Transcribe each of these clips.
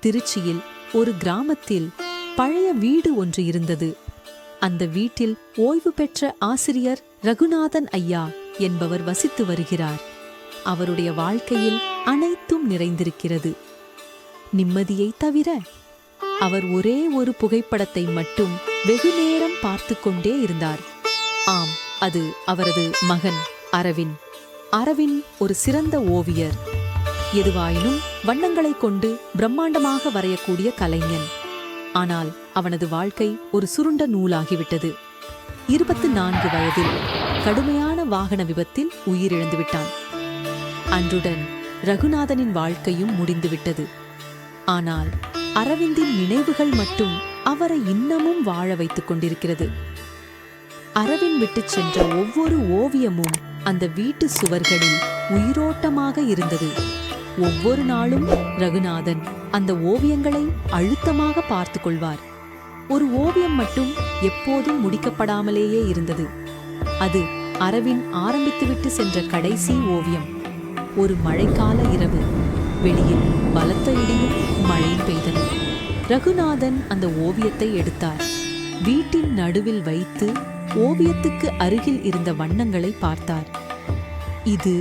திருச்சியில் ஒரு கிராமத்தில் பழைய வீடு ஒன்று இருந்தது. அந்த வீட்டில் ஓய்வு பெற்ற ஆசிரியர் ரகுநாதன் ஐயா என்பவர் வசித்து வருகிறார். அவருடைய வாழ்க்கையில் அனைத்தும் நிறைந்திருக்கிறது. நிம்மதியை தவிர அவர் ஒரே ஒரு புகைப்படத்தை மட்டும் வெகு நேரம் பார்த்து கொண்டே இருந்தார். ஆம், அது அவரது மகன் அரவிந்த். அரவிந்த் ஒரு சிறந்த ஓவியர். எதுவாயினும் வண்ணங்களை கொண்டு பிரம்மாண்டமாக வரையக்கூடிய கலைஞன். ஆனால் அவனது வாழ்க்கை ஒரு சுருண்ட நூலாகிவிட்டது. 24 வயதில் கடுமையான வாகன விபத்தில் உயிரிழந்து விட்டான். அன்றுடன் ரகுநாதனின் வாழ்க்கையும் முடிந்துவிட்டது. ஆனால் அரவிந்தின் நினைவுகள் மட்டும் அவரை இன்னமும் வாழ வைத்துக் கொண்டிருக்கிறது. அரவிந்த் விட்டுச் சென்ற ஒவ்வொரு ஓவியமும் அந்த வீட்டு சுவர்களில் உயிரோட்டமாக இருந்தது. ஒவ்வொரு நாளும் ரகுநாதன் அந்த ஓவியங்களை அழுத்தமாக பார்த்து கொள்வார். ஒரு ஓவியம் மட்டும் எப்போதும் முடிக்கப்படாமலேயே இருந்தது. அது அரவிந்த் ஆரம்பித்துவிட்டு சென்ற கடைசி ஓவியம். ஒரு மழைக்கால இரவு. வெளியில் பலத்த இடியும் மழையும் பெய்தன. ரகுநாதன் அந்த ஓவியத்தை எடுத்தார். வீட்டின் நடுவில் வைத்து ஓவியத்துக்கு அருகில் இருந்த வண்ணங்களை பார்த்தார். இது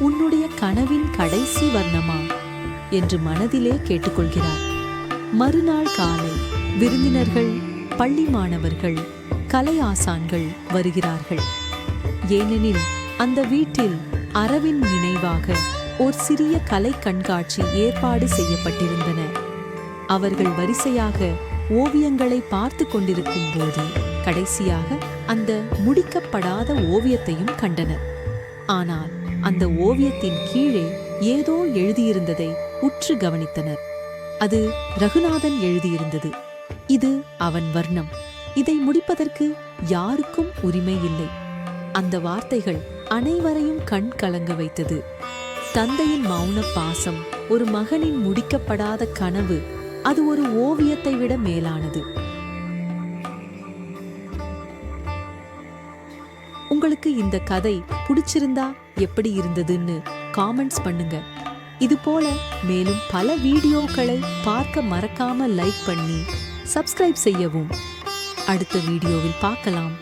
உன்னுடைய கனவின் கடைசி வர்ணமா என்று மனதிலே கேட்டுக்கொள்கிறார். மறுநாள் காலை விருந்தினர்கள், பள்ளி மாணவர்கள், கலை ஆசான்கள் வருகிறார்கள். ஏனெனில் அந்த வீட்டில் அரவிந்த் நினைவாக ஒரு சிறிய கலை கண்காட்சி ஏற்பாடு செய்யப்பட்டிருந்தன. அவர்கள் வரிசையாக ஓவியங்களை பார்த்து கொண்டிருக்கும் போது கடைசியாக அந்த முடிக்கப்படாத ஓவியத்தையும் கண்டனர். ஆனால் அந்த ஓவியத்தின் கீழே ஏதோ எழுதியிருந்ததை உற்று கவனித்தனர். அது ரகுநாதன் எழுதியிருந்தது. இது அவன் வர்ணம். இதை முடிப்பதற்கு யாருக்கும் உரிமை இல்லை. அந்த வார்த்தைகள் அனைவரையும் கண் கலங்க வைத்தது. தந்தையின் மௌன பாசம், ஒரு மகனின் முடிக்கப்படாத கனவு, அது ஒரு ஓவியத்தை விட மேலானது. உங்களுக்கு இந்த கதை பிடிச்சிருந்தா எப்படி இருந்ததுன்னு காமெண்ட்ஸ் பண்ணுங்க. இது போல மேலும் பல வீடியோக்களை பார்க்க மறக்காம லைக் பண்ணி சப்ஸ்கிரைப் செய்யவும். அடுத்த வீடியோவில் பார்க்கலாம்.